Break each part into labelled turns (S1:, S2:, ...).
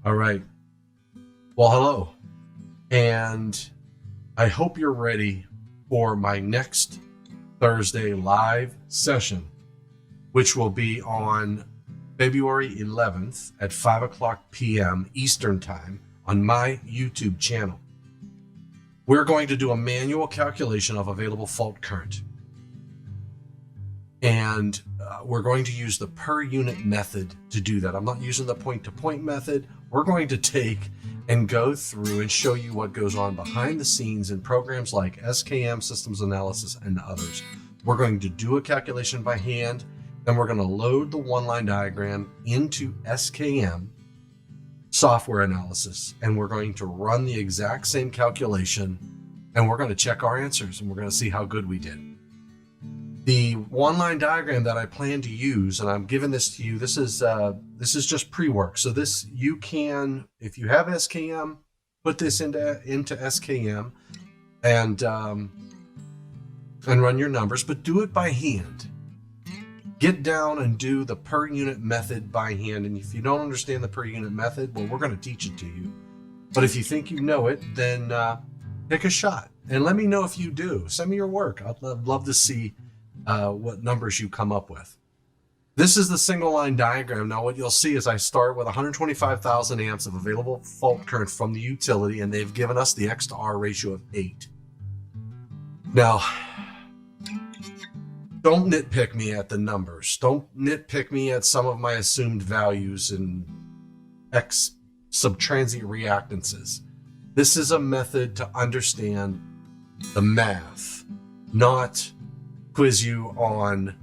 S1: All right. Well, hello. And I hope you're ready for my next Thursday live session, which will be on February 11th at 5 o'clock p.m. Eastern Time on my YouTube channel. We're going to do a manual calculation of available fault current. And we're going to use the per unit method to do that. I'm not using the point-to-point method. We're going to take and go through and show you what goes on behind the scenes in programs like SKM, Systems Analysis, and others. We're going to do a calculation by hand, then we're going to load the one-line diagram into SKM software analysis, and we're going to run the exact same calculation, and we're going to check our answers, and we're going to see how good we did. The one-line diagram that I plan to use, and I'm giving this to you, this is just pre-work. So this, you can, if you have SKM, put this into SKM and run your numbers, but do it by hand. Get down and do the per unit method by hand. And if you don't understand the per unit method, well, we're going to teach it to you. But if you think you know it, then take a shot and let me know if you do. Send me your work. I'd love to see what numbers you come up with. This is the single line diagram. Now what you'll see is I start with 125,000 amps of available fault current from the utility, and they've given us the X to R ratio of 8. Now, don't nitpick me at the numbers. Don't nitpick me at some of my assumed values and X subtransient reactances. This is a method to understand the math, not quiz you on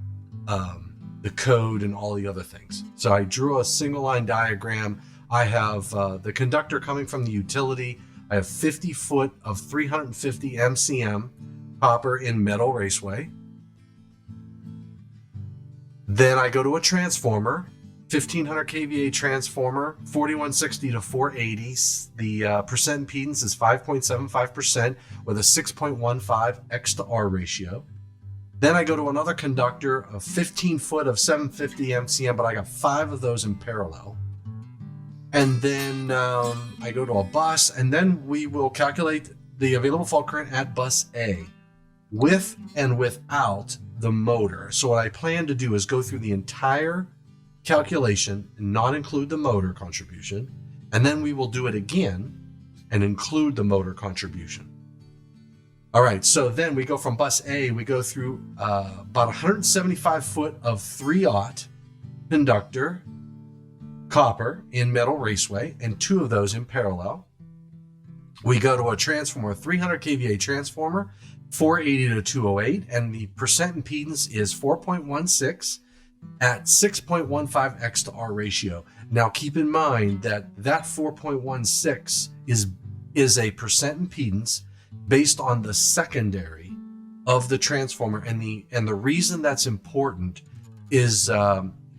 S1: the code and all the other things. So I drew a single line diagram. I have the conductor coming from the utility. I have 50 foot of 350 MCM copper in metal raceway. Then I go to a transformer, 1500 kVA transformer, 4160 to 480. The percent impedance is 5.75% with a 6.15 X to R ratio. Then I go to another conductor, a 15 foot of 750 MCM, but I got 5 of those in parallel. And then I go to a bus, and then we will calculate the available fault current at bus A with and without the motor. So what I plan to do is go through the entire calculation and not include the motor contribution, and then we will do it again and include the motor contribution. All right, so then we go from bus A, we go through about 175 foot of 3/0 conductor, copper in metal raceway, and 2 of those in parallel. We go to a transformer, 300 kVA transformer, 480 to 208, and the percent impedance is 4.16 at 6.15 X to R ratio. Now keep in mind that 4.16 is a percent impedance based on the secondary of the transformer, and the reason that's important is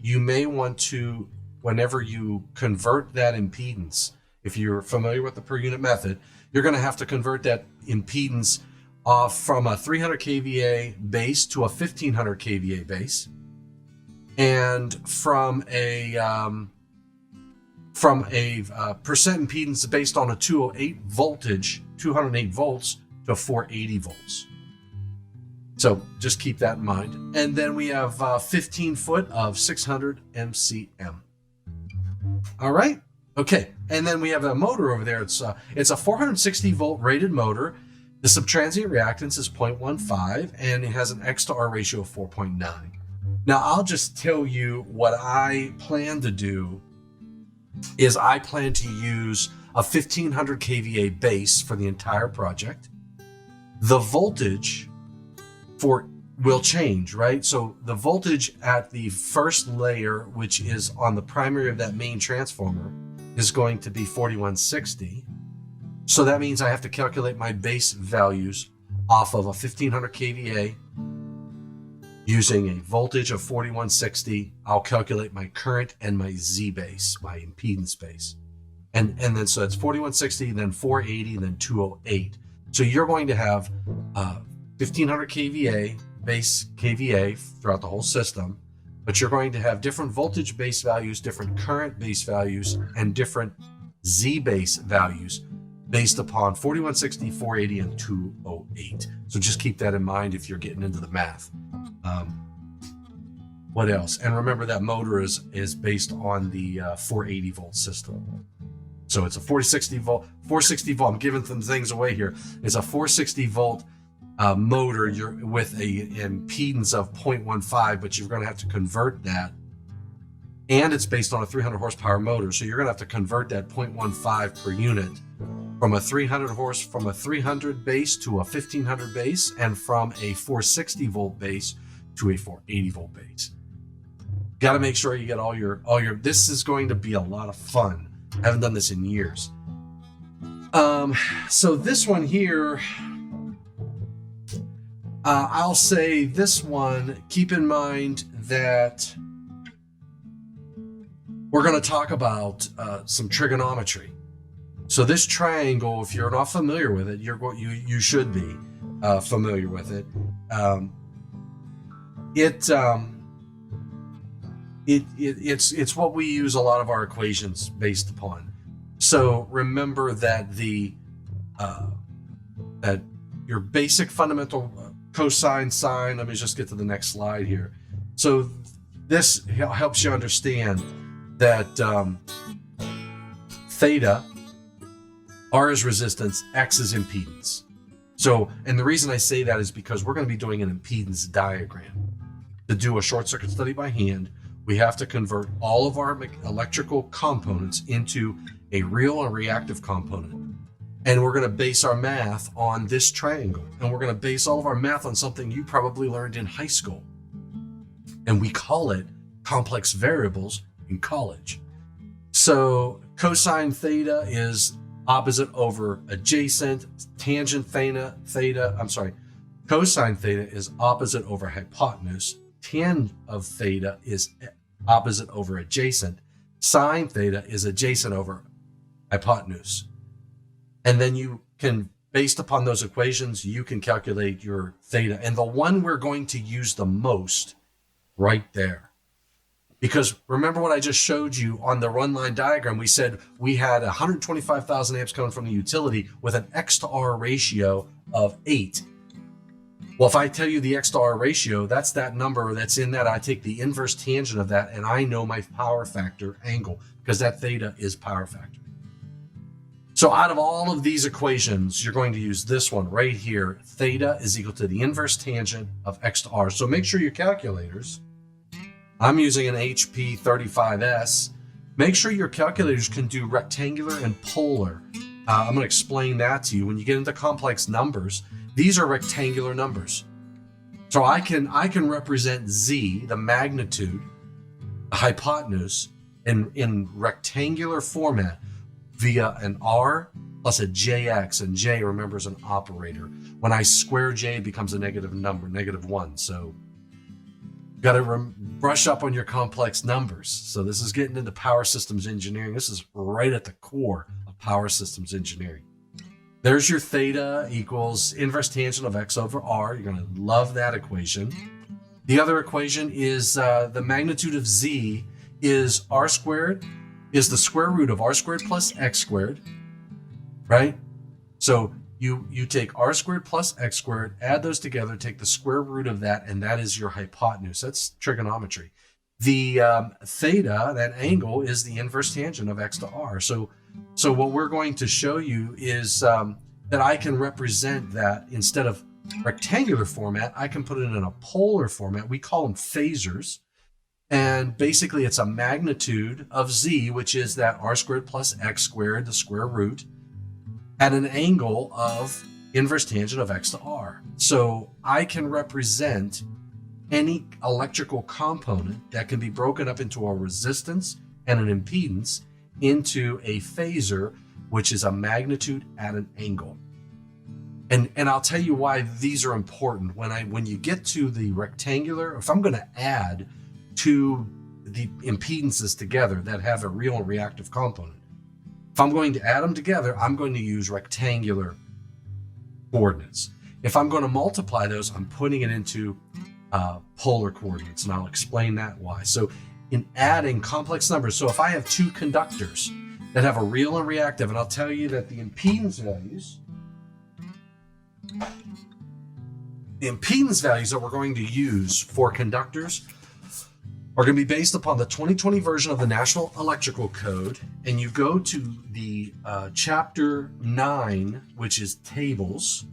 S1: you may want to, whenever you convert that impedance, if you're familiar with the per unit method, you're going to have to convert that impedance off from a 300 kVA base to a 1500 kVA base, and from a percent impedance based on a 208 voltage, 208 volts to 480 volts. So just keep that in mind. And then we have 15 foot of 600 MCM. All right. Okay. And then we have a motor over there. It's a 460 volt rated motor. The subtransient reactance is 0.15, and it has an X to R ratio of 4.9. Now I'll just tell you what I plan to do is I plan to use a 1500 kVA base for the entire project. The voltage will change, right? So the voltage at the first layer, which is on the primary of that main transformer, is going to be 4160. So that means I have to calculate my base values off of a 1500 kVA using a voltage of 4160. I'll calculate my current and my Z base, my impedance base. And then so it's 4160, then 480, then 208. So you're going to have 1500 kVA base kVA throughout the whole system, but you're going to have different voltage base values, different current base values, and different Z-base values based upon 4160, 480, and 208. So just keep that in mind if you're getting into the math. What else? And remember that motor is based on the 480 volt system. So it's a 460 volt. I'm giving some things away here. It's a 460 volt motor. You're with a impedance of 0.15, but you're going to have to convert that. And it's based on a 300 horsepower motor, so you're going to have to convert that 0.15 per unit from a 300 base to a 1500 base, and from a 460 volt base to a 480 volt base. Got to make sure you get all your. This is going to be a lot of fun. I haven't done this in years. So this one here, I'll say this one, keep in mind that we're going to talk about some trigonometry. So this triangle, if you're not familiar with it, you should be familiar with it. It's what we use a lot of our equations based upon. So remember that that your basic fundamental cosine, sine. Let me just get to the next slide here. So this helps you understand that theta, R is resistance, X is impedance. So, and the reason I say that is because we're going to be doing an impedance diagram. To do a short circuit study by hand, we have to convert all of our electrical components into a real and reactive component. And we're going to base our math on this triangle. And we're going to base all of our math on something you probably learned in high school. And we call it complex variables in college. So cosine theta is opposite over adjacent, cosine theta is opposite over hypotenuse, tan of theta is opposite over adjacent, sine theta is adjacent over hypotenuse. And then you can, based upon those equations, you can calculate your theta. And the one we're going to use the most right there. Because remember what I just showed you on the run line diagram, we said we had 125,000 amps coming from the utility with an X to R ratio of 8. Well, if I tell you the X to R ratio, that's that number that's in that. I take the inverse tangent of that, and I know my power factor angle, because that theta is power factor. So out of all of these equations, you're going to use this one right here. Theta is equal to the inverse tangent of X to R. So make sure your calculators, I'm using an HP 35S. Make sure your calculators can do rectangular and polar. I'm going to explain that to you. When you get into complex numbers, these are rectangular numbers. So I can represent Z, the magnitude, the hypotenuse, in rectangular format via an R plus a JX. And J, remember, is an operator. When I square J, it becomes a negative number, -1. So got to brush up on your complex numbers. So this is getting into power systems engineering. This is right at the core of power systems engineering. There's your theta equals inverse tangent of X over R. You're going to love that equation. The other equation is the magnitude of Z is R squared, is the square root of R squared plus X squared, right? So you take R squared plus X squared, add those together, take the square root of that, and that is your hypotenuse. That's trigonometry. The theta, that angle, is the inverse tangent of X to R. So what we're going to show you is that I can represent that instead of rectangular format, I can put it in a polar format. We call them phasors. And basically it's a magnitude of Z, which is that R squared plus X squared, the square root, at an angle of inverse tangent of X to R. So I can represent any electrical component that can be broken up into a resistance and an impedance into a phasor, which is a magnitude at an angle. And I'll tell you why these are important. When you get to the rectangular, if I'm going to add two the impedances together that have a real and reactive component, if I'm going to add them together, I'm going to use rectangular coordinates. If I'm going to multiply those, I'm putting it into polar coordinates, and I'll explain that why. So in adding complex numbers, so if I have two conductors that have a real and reactive. And I'll tell you that the impedance values that we're going to use for conductors are going to be based upon the 2020 version of the National Electrical Code. And you go to the chapter 9, which is tables.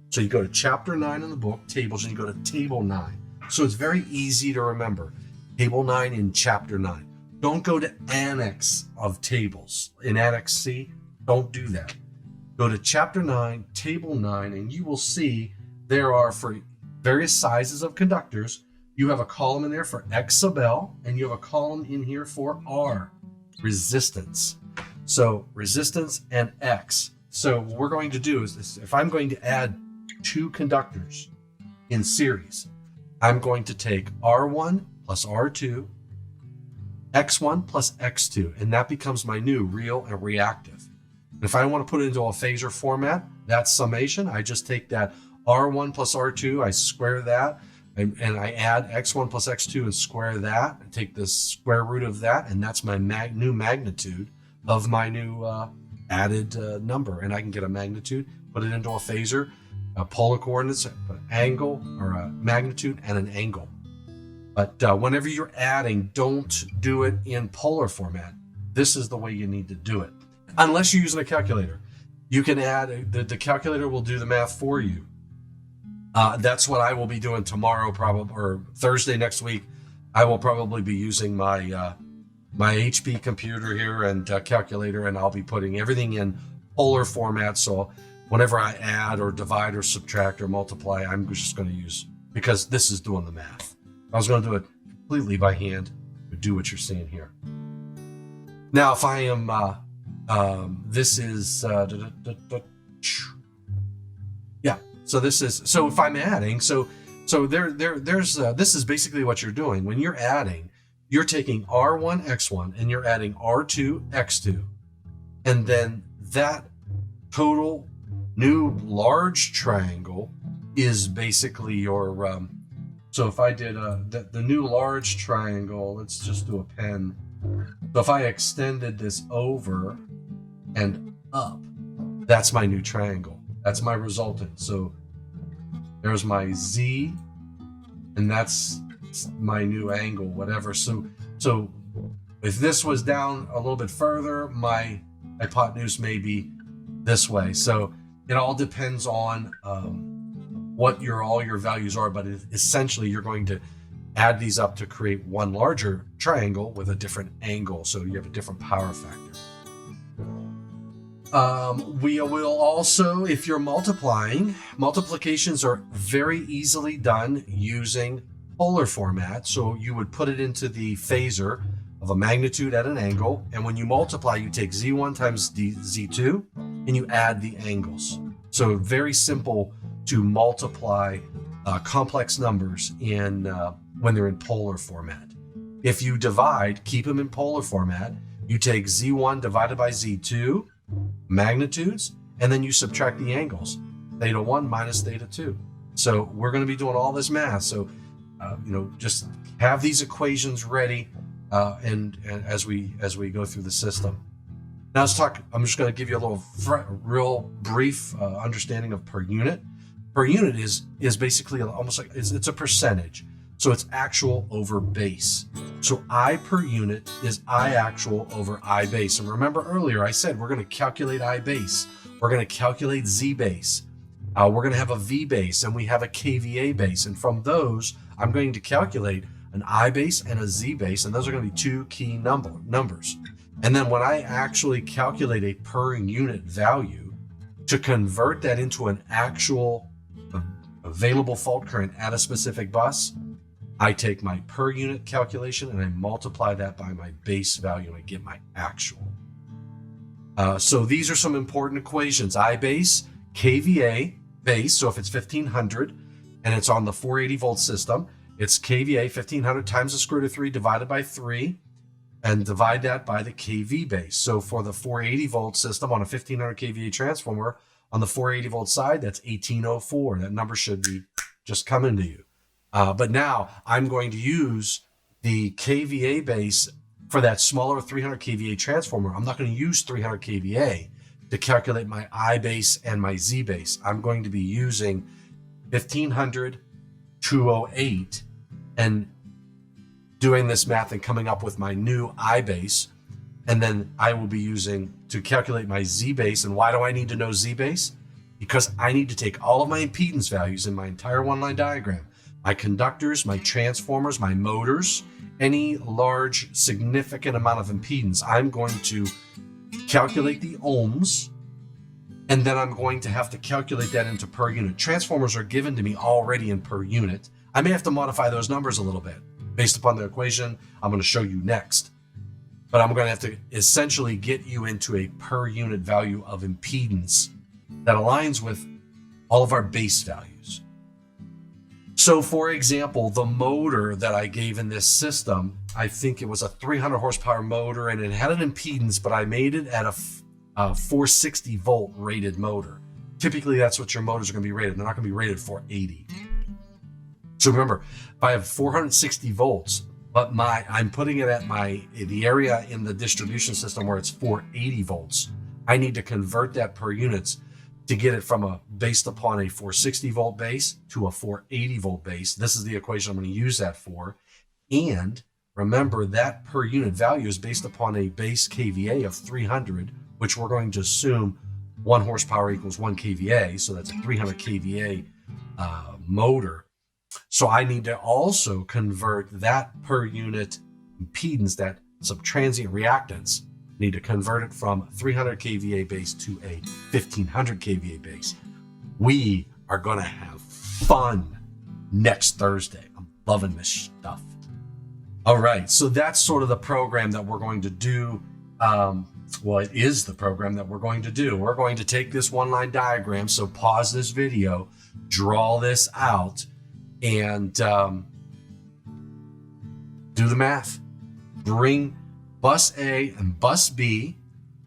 S1: So you go to chapter 9 in the book, tables, and you go to table 9. So it's very easy to remember. Table 9 in chapter 9. Don't go to annex of tables. In Annex C, don't do that. Go to chapter 9, table 9, and you will see there are, for various sizes of conductors, you have a column in there for X sub L, and you have a column in here for R, resistance. So resistance and X. So what we're going to do is this: if I'm going to add two conductors in series, I'm going to take R1 plus R2, X1 plus X2, and that becomes my new real and reactive. And if I want to put it into a phasor format, that summation, I just take that R1 plus R2, I square that, and I add X1 plus X2 and square that, and take the square root of that, and that's my new magnitude of my new added number. And I can get a magnitude, put it into a phasor, polar coordinates, an angle, or a magnitude and an angle. But whenever you're adding, don't do it in polar format. This is the way you need to do it. Unless you're using a calculator. You can add, the calculator will do the math for you. That's what I will be doing tomorrow, probably, or Thursday next week. I will probably be using my my HP computer here and calculator, and I'll be putting everything in polar format. So whenever I add or divide or subtract or multiply, I'm just going to use, because this is doing the math. If I was going to do it completely by hand, I would do what you're seeing here. Now, if I am, this is, yeah. So this is, so if I'm adding, so there's this is basically what you're doing. When you're adding, you're taking R1, X1, and you're adding R2, X2. And then that total new large triangle is basically your, so if I did the new large triangle, let's just do a pen. So if I extended this over and up, that's my new triangle. That's my resultant. So there's my Z, and that's my new angle, whatever. So if this was down a little bit further, my hypotenuse may be this way. So it all depends on what all your values are, but essentially you're going to add these up to create one larger triangle with a different angle, so you have a different power factor. We will also, if you're multiplying, multiplications are very easily done using polar format. So you would put it into the phasor of a magnitude at an angle, and when you multiply, you take Z1 times Z2 and you add the angles. So very simple to multiply complex numbers in when they're in polar format. If you divide, keep them in polar format, you take Z1 divided by Z2 magnitudes, and then you subtract the angles, theta 1 minus theta 2. So we're going to be doing all this math. So just have these equations ready, and as we go through the system. Now let's talk. I'm just going to give you a little real brief understanding of per unit. Per unit is basically almost like it's a percentage. So it's actual over base. So I per unit is I actual over I base. And remember earlier I said we're going to calculate I base. We're going to calculate Z base. We're going to have a V base, and we have a kVA base. And from those, I'm going to calculate an I base and a Z base, and those are going to be two key numbers. And then when I actually calculate a per unit value, to convert that into an actual available fault current at a specific bus, I take my per unit calculation and I multiply that by my base value, and I get my actual. So these are some important equations. I base, kVA base, so if it's 1500 and it's on the 480 volt system, it's kVA 1500 times the square root of 3 divided by 3, and divide that by the kV base. So for the 480 volt system on a 1500 kVA transformer, on the 480 volt side, that's 1804. That number should be just coming to you. But now I'm going to use the kVA base for that smaller 300 kVA transformer, I'm not going to use 300 kVA to calculate my I base and my Z base. I'm going to be using 1500, 208, and doing this math and coming up with my new I base. And then I will be using to calculate my Z base. And why do I need to know Z base? Because I need to take all of my impedance values in my entire one-line diagram, my conductors, my transformers, my motors, any large significant amount of impedance. I'm going to calculate the ohms, and then I'm going to have to calculate that into per unit. Transformers are given to me already in per unit. I may have to modify those numbers a little bit based upon the equation I'm going to show you next. But I'm going to have to essentially get you into a per unit value of impedance that aligns with all of our base values. So for example, the motor that I gave in this system, I think it was a 300 horsepower motor, and it had an impedance, but I made it at a 460 volt rated motor. Typically that's what your motors are going to be rated. They're not going to be rated 480. So remember, if I have 460 volts, but I'm putting it at the area in the distribution system where it's 480 volts, I need to convert that per units to get it from based upon a 460 volt base to a 480 volt base. This is the equation I'm going to use that for. And remember, that per unit value is based upon a base kVA of 300, which we're going to assume 1 horsepower equals 1 kVA. So that's a 300 kVA motor. So I need to also convert that per unit impedance, that subtransient reactance, need to convert it from 300 kVA base to a 1500 kVA base. We are going to have fun next Thursday. I'm loving this stuff. All right, so that's sort of the program that we're going to do. Well, it is the program that we're going to do. We're going to take this one-line diagram, so pause this video, draw this out, and do the math. Bring bus A and bus B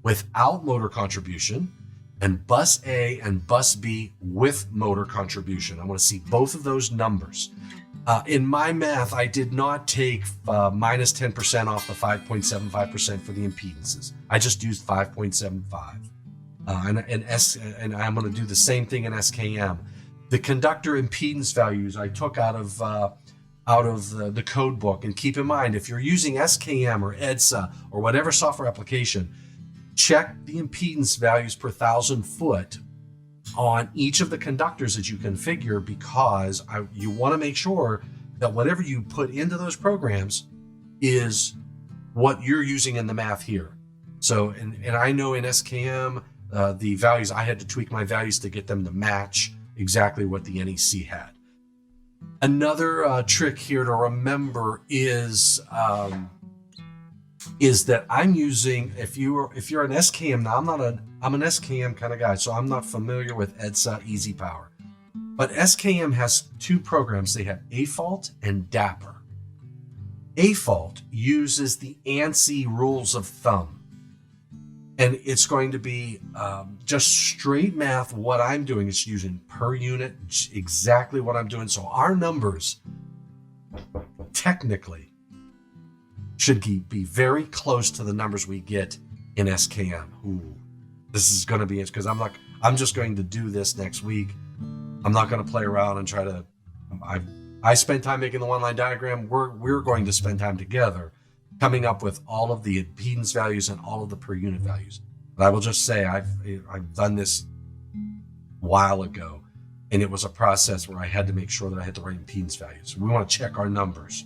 S1: without motor contribution, and bus A and bus B with motor contribution. I want to see both of those numbers. In my math, I did not take minus 10% off the 5.75% for the impedances. I just used 5.75. And I'm going to do the same thing in SKM. The conductor impedance values I took out of the code book. And keep in mind, if you're using SKM or EDSA or whatever software application, check the impedance values per 1,000 foot on each of the conductors that you configure, because you want to make sure that whatever you put into those programs is what you're using in the math here. So, and I know in SKM, the values, I had to tweak my values to get them to match exactly what the NEC had. Another trick here to remember is that I'm using, if you're an SKM, now I'm an SKM kind of guy, so I'm not familiar with EDSA Easy Power. But SKM has two programs. They have AFAULT and DAPR. AFAULT uses the ANSI rules of thumb. And it's going to be just straight math. What I'm doing is using per unit, exactly what I'm doing. So our numbers technically should be very close to the numbers we get in SKM. Ooh, this is going to be it, because I'm just going to do this next week. I'm not going to play around and try to. I spent time making the one-line diagram. We're going to spend time together coming up with all of the impedance values and all of the per unit values. But I will just say I've done this a while ago, and it was a process where I had to make sure that I had the right impedance values. We want to check our numbers.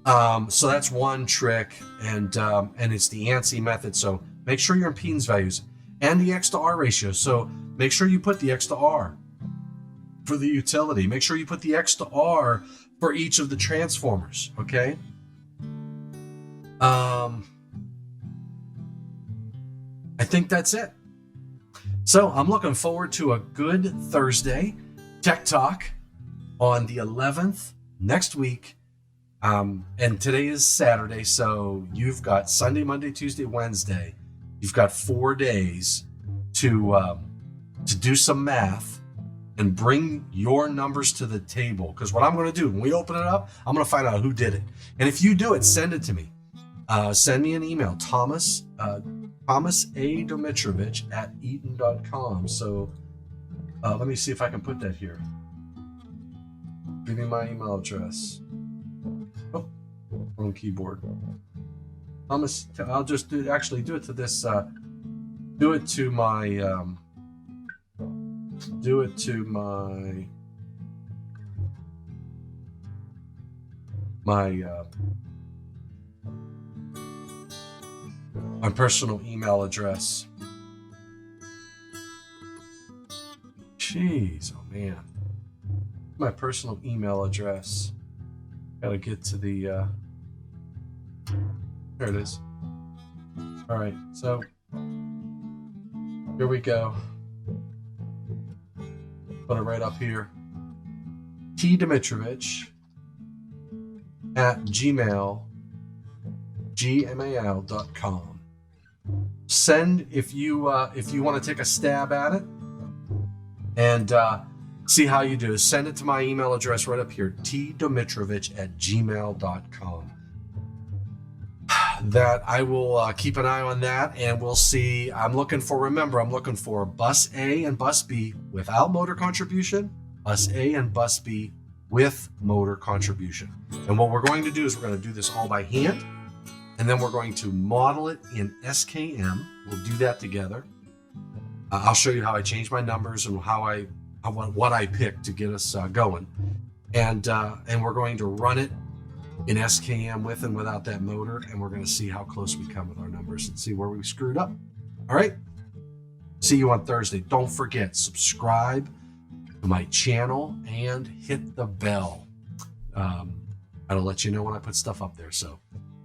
S1: So that's one trick, and it's the ANSI method. So make sure your impedance values and the X to R ratio. So make sure you put the X to R for the utility. Make sure you put the X to R for each of the transformers, okay? I think that's it. So I'm looking forward to a good Thursday Tech Talk on the 11th next week. And today is Saturday, so you've got Sunday, Monday, Tuesday, Wednesday. You've got 4 days to do some math and bring your numbers to the table. Because what I'm going to do when we open it up, I'm going to find out who did it. And if you do it, send it to me. send me an email, Thomas A. Domitrovich at eaton.com. So let me see if I can put that here. Give me my email address. Oh, wrong keyboard. Thomas, I'll just do it to this. Do it to my. Do it to my. My personal email address. Jeez, oh man. My personal email address. Gotta get to the there it is. All right, so here we go. Put it right up here. tdimitrovich at gmail.com. Send if you want to take a stab at it and see how you do. Send it to my email address right up here, tdimitrovich at gmail.com. That I will keep an eye on that, and we'll see. I'm looking for bus A and bus B without motor contribution, bus A and bus B with motor contribution. And what we're going to do is we're going to do this all by hand, and then we're going to model it in SKM. We'll do that together. I'll show you how I change my numbers and what I picked to get us going. And we're going to run it in SKM with and without that motor, and we're going to see how close we come with our numbers and see where we screwed up. All right. See you on Thursday. Don't forget, subscribe to my channel and hit the bell. I'll let you know when I put stuff up there. So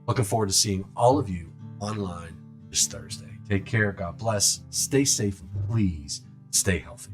S1: looking forward to seeing all of you online this Thursday. Take care. God bless. Stay safe. Please stay healthy.